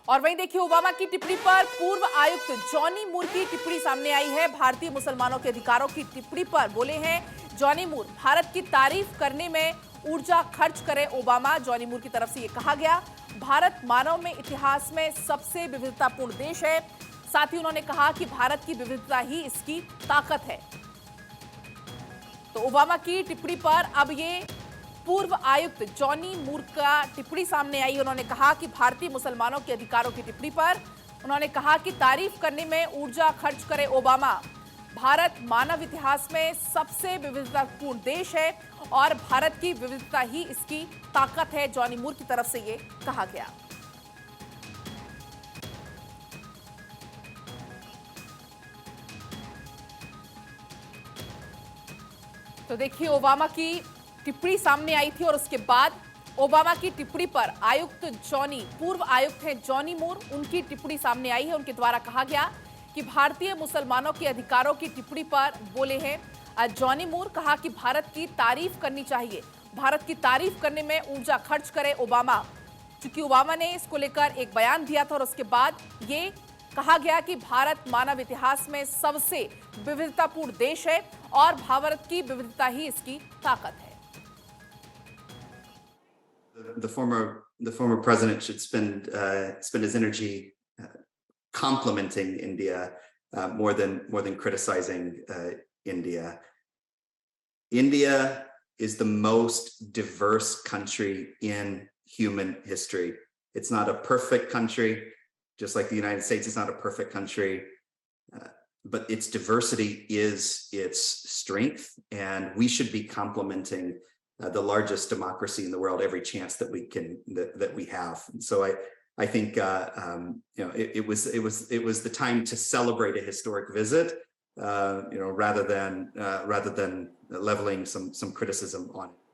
और वहीं देखिए ओबामा की टिप्पणी पर पूर्व आयुक्त जॉनी मूर की टिप्पणी सामने आई है। भारतीय मुसलमानों के अधिकारों की टिप्पणी पर बोले हैं जॉनी मूर, भारत की तारीफ करने में ऊर्जा खर्च करें ओबामा। जॉनी मूर की तरफ से यह कहा गया, भारत मानव में इतिहास में सबसे विविधतापूर्ण देश है। साथ ही उन्होंने कहा कि भारत की विविधता ही इसकी ताकत है। तो ओबामा की टिप्पणी पर अब ये पूर्व आयुक्त जॉनी मूर का टिप्पणी सामने आई। उन्होंने कहा कि भारतीय मुसलमानों के अधिकारों की टिप्पणी पर उन्होंने कहा कि तारीफ करने में ऊर्जा खर्च करे ओबामा। भारत मानव इतिहास में सबसे विविधतापूर्ण देश है और भारत की विविधता ही इसकी ताकत है। जॉनी मूर की तरफ से ये कहा गया। तो देखिए ओबामा की टिप्पणी सामने आई थी और उसके बाद ओबामा की टिप्पणी पर आयुक्त जॉनी, पूर्व आयुक्त हैं जॉनी मूर, उनकी टिप्पणी सामने आई है। उनके द्वारा कहा गया कि भारतीय मुसलमानों के अधिकारों की टिप्पणी पर बोले हैं जॉनी मूर। कहा कि भारत की तारीफ करनी चाहिए, भारत की तारीफ करने में ऊर्जा खर्च करे ओबामा। चूंकि ओबामा ने इसको लेकर एक बयान दिया था और उसके बाद ये कहा गया कि भारत मानव इतिहास में सबसे विविधतापूर्ण देश है और भारत की विविधता ही इसकी ताकत है। The former president should spend his energy complimenting India more than criticizing India. India is the most diverse country in human history. It's not a perfect country, just like the United States is not a perfect country, but its diversity is its strength, and we should be complimenting the largest democracy in the world every chance that we can that we have. And so I think it was the time to celebrate a historic visit, rather than leveling some criticism on it.